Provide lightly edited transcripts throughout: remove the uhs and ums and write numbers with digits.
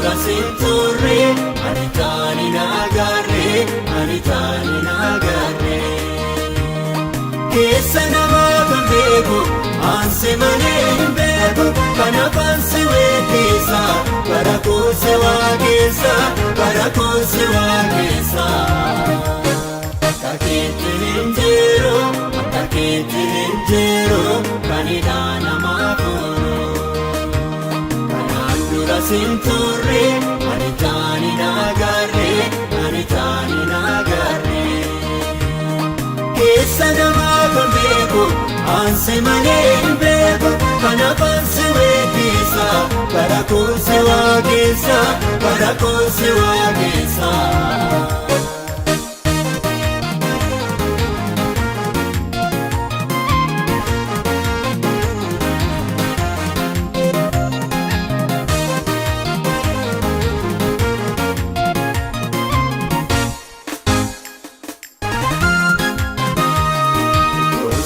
dura sinturre ani taani nagarre ani taani nagarre keessa namaa kan beeku anse malee beeku kana fansi weessa bara koose waaqessa bara koose waaqessa kakete hinjero kanida namaa kono kanaan dura sinturre ani taani nagarre ani taani nagarre keessa namaa kan beeku anse malee beeku kana fansi weessa bara koose waaqessa bara koose waaqessa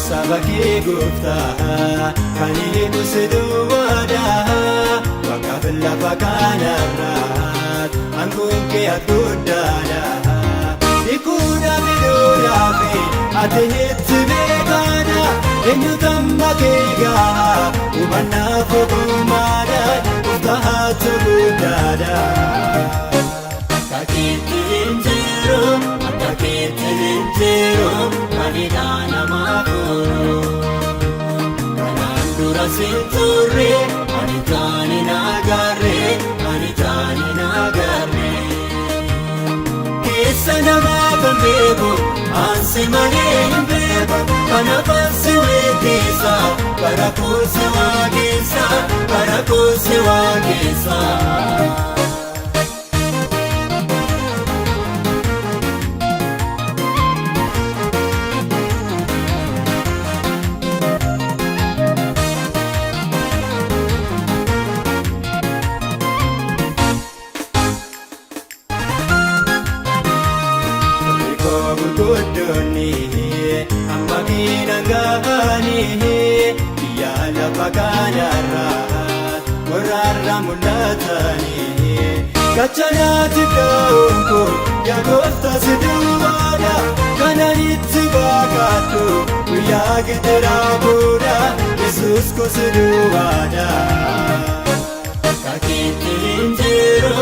Sabake gufta kanini musedu wada wakafilla fakana rat ankunke akudala ikuda bidura fe atehit begana enyu tambakega ubanna fogumada utahat budada kakitinjero kanida namaa kono kanaan dura sinturre ani taani nagarre ani taani nagarre keessa namaa kan beeku anse malee beeku kana fansi weessa bara koose waaqessa bara koose waaqessa Gudoni amma kinangani ya la bagana rat warra mulatani kachanati donko ya gofta siduwada kananit bagatu ya gidera buda Jesus ko siduwada kakitinjero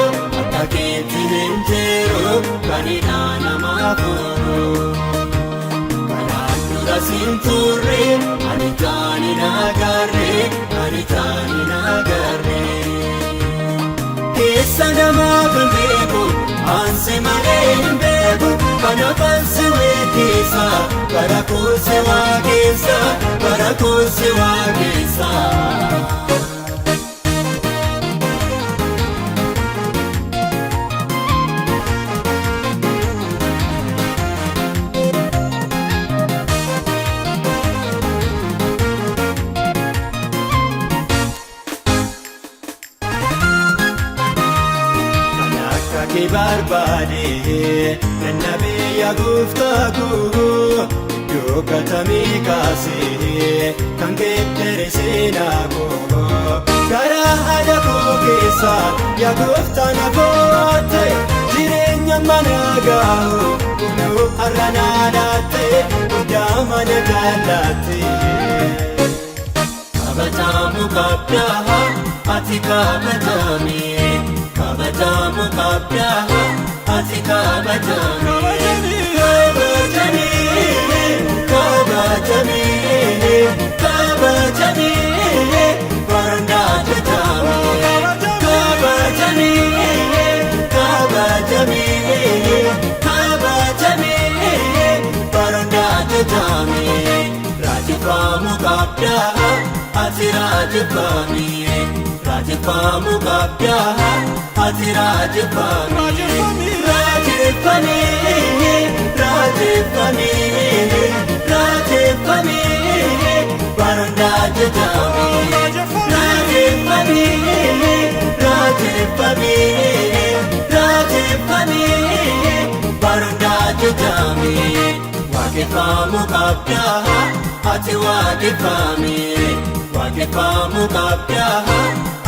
kanida namaa kono kanaan dura sinturre ani taani nagarre ani taani nagarre keessa namaa kan beeku anse malee beeku kana fansi weessa bara koose waaqessa bara koose waaqessa Ki barbade nannabe ya guftaku yokatami kasi kan geddere seenako gara adako keessa ya guftana goote jireenya managahu kunu arranadate damana galate kabatamu kabdaha ati kabatami kabatamu kabdaha ati kabatami kabatami kabatami kabatami baranda jatami kabatami kabatami kabatami baranda jatami rajifamu kabdaha ati rajifami rajifamu kabdaha ati rajifami rajifami rajifami rajifami baranda jatami rajifami rajifami rajifami baranda jatami waqifamu kabdaha ati waqifami waqifamu kabdaha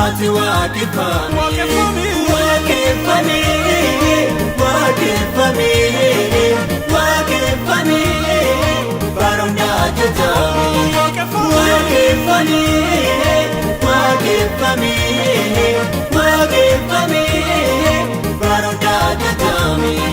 ati waqifami waaqeffamee waaqeffamee waaqeffamee baroota datamee.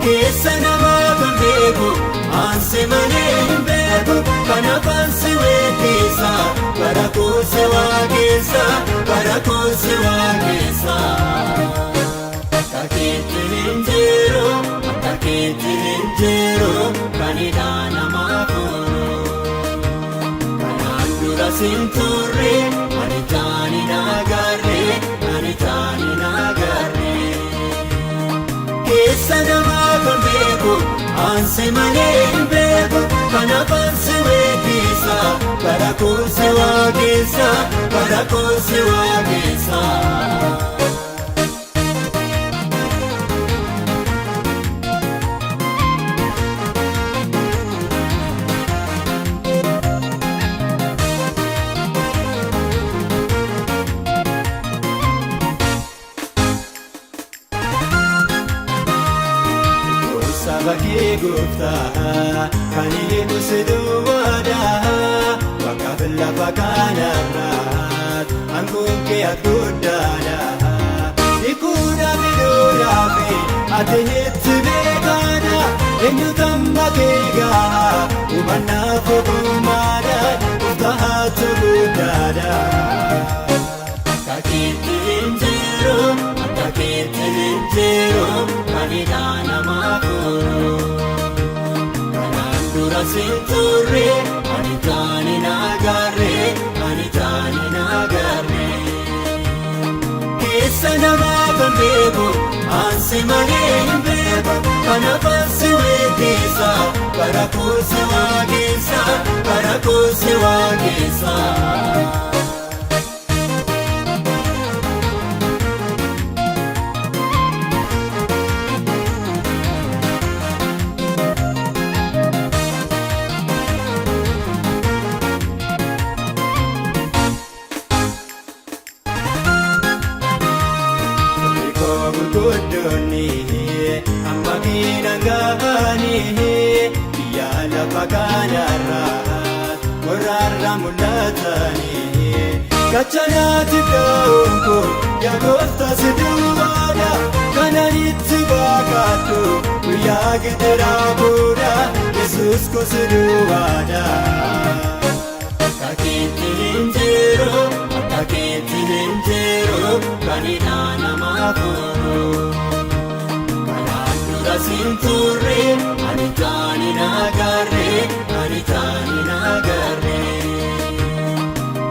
Keessa namaa kan beeku aansee malee hin beeku kanaaf aansee weekeessa bara koosee waaqessa bara koosee waaqessa. Akka keetti hin jiru akka keetti hin jiru kan hidhaa namaa koonu kanaan dura siin turre ani taani naagarre ani taani naagarre. Keessa namaa kan beeku aansee malee hin beeku kanaaf aansee weekeessa bara koosee waaqessa bara koosee waaqessa. Sabakee gooftaa kan eegu si duwwaadhaa bakka lafa kanarraa aangoon kee guddaadhaa. Ikuudha midhuudhaafi ati itti beekaadha eenyuutaan bakee gahaa hubannaaf ogummaadhaan uffaatu guddaadha. Akka keetti hin jiru akka keetti hin jiru kan hidhaa namaa koonu kanaan dura siin turre ani taani naagarre ani taani naagarre. Keessa namaa kan beeku aansee malee hin beeku kanaaf aansee weekeessa bara koosee waaqessa bara koosee waaqessa. Gurguddoonni amma miidhaan gahanii biyya lafa kanarraa warraarra mul'atanii gachanaatti ga'uun kun yaa gooftaa si duwwaadha kanan itti baaqadhu guyyaa gidiraa booda Yesuus ko si duwwaadha. Akka keetti hin jiru akka keetti hin jiru kan hidhaa namaa koonu kanaan dura siin turre ani taani naagarre ani taani naagarre.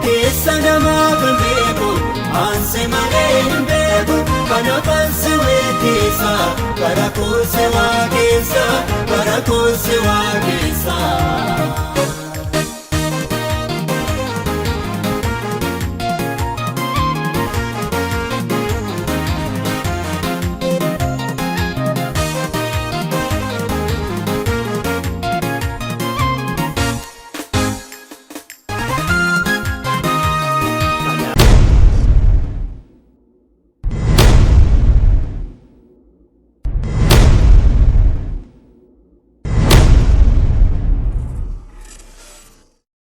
Keessa namaa kan beeku aansee malee hin beeku kanaaf aansee weekeessa bara koosee waaqessa bara koosee waaqessa.